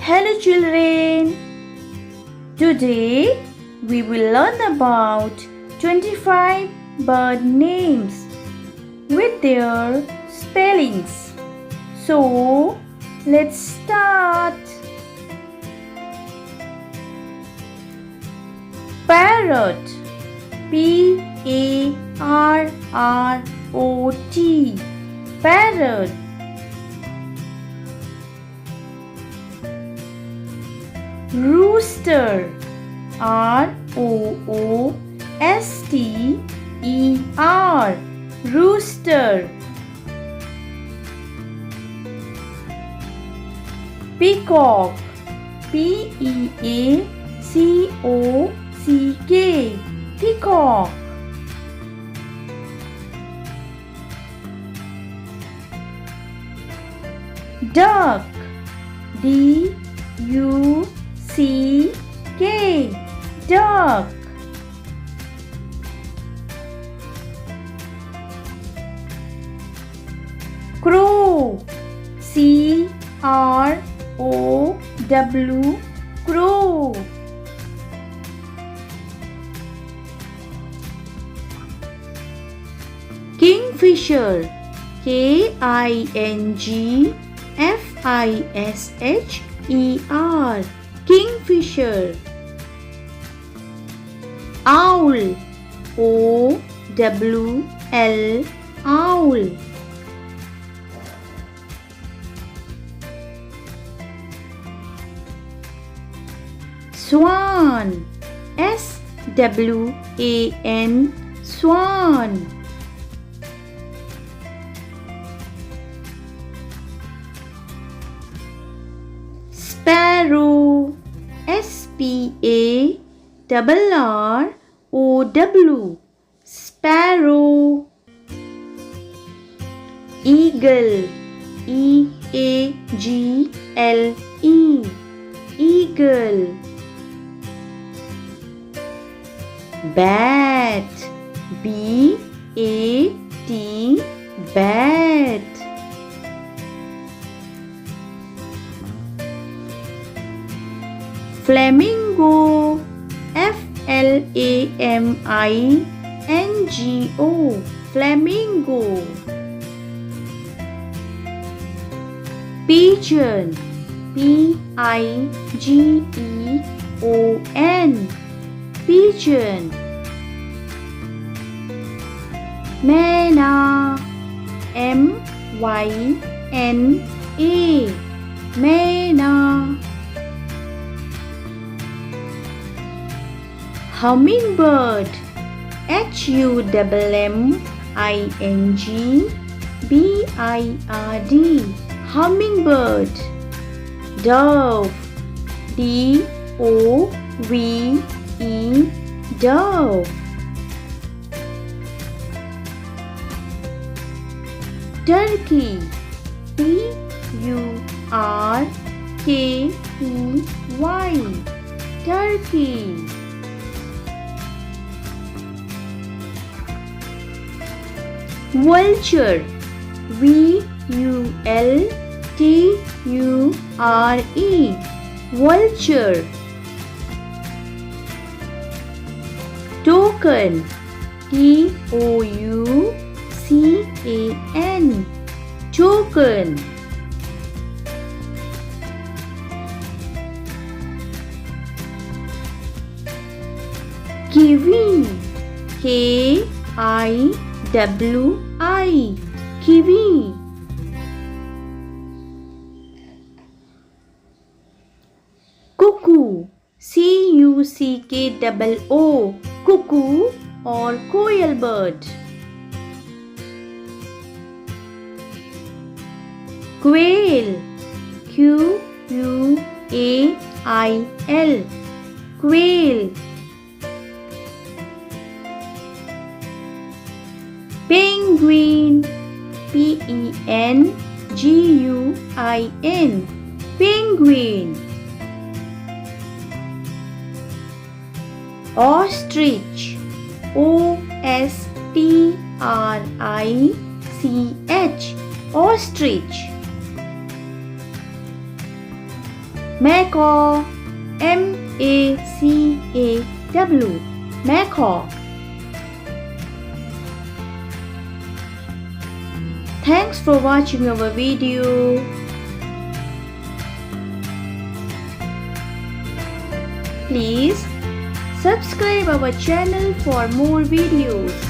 Hello children. Today we will learn about 25 bird names with their spellings. So let's start. Parrot, P-A-R-R-O-T, parrot. Rooster, R-O-O-S-T-E-R, rooster. Peacock, P-E-A-C-O-C-K, peacock. Duck, D-U-C-K, duck. Crow, C-R-O-W, crow. Kingfisher, K-I-N-G-F-I-S-H-E-R, kingfisher. Owl, O-W-L, owl. Swan, S-W-A-N, swan. Sparrow, S-P-A-R-R-O-W, sparrow. Eagle, E-A-G-L-E, eagle. Bat, B-A-T, bat. Flamingo, F-L-A-M-I-N-G-O, flamingo. Pigeon, P-I-G-E-O-N, pigeon. Myna, M-Y-N-A, myna. Hummingbird, H-U-M-M-I-N-G-B-I-R-D, hummingbird. Dove, D-O-V-E, dove. Turkey, T-U-R-K-E-Y, turkey. Vulture, V-U-L-T-U-R-E, vulture. Toucan, T-O-U-C-A-N, toucan. Kiwi, K-I-W-I, kiwi. Cuckoo, C-U-C-K-O-O, cuckoo or koel bird. Quail, Q-U-A-I-L, quail. Penguin, P-E-N-G-U-I-N, penguin. Ostrich, O-S-T-R-I-C-H, ostrich. Macaw, M-A-C-A-W, macaw. Thanks for watching our video. Please subscribe our channel for more videos.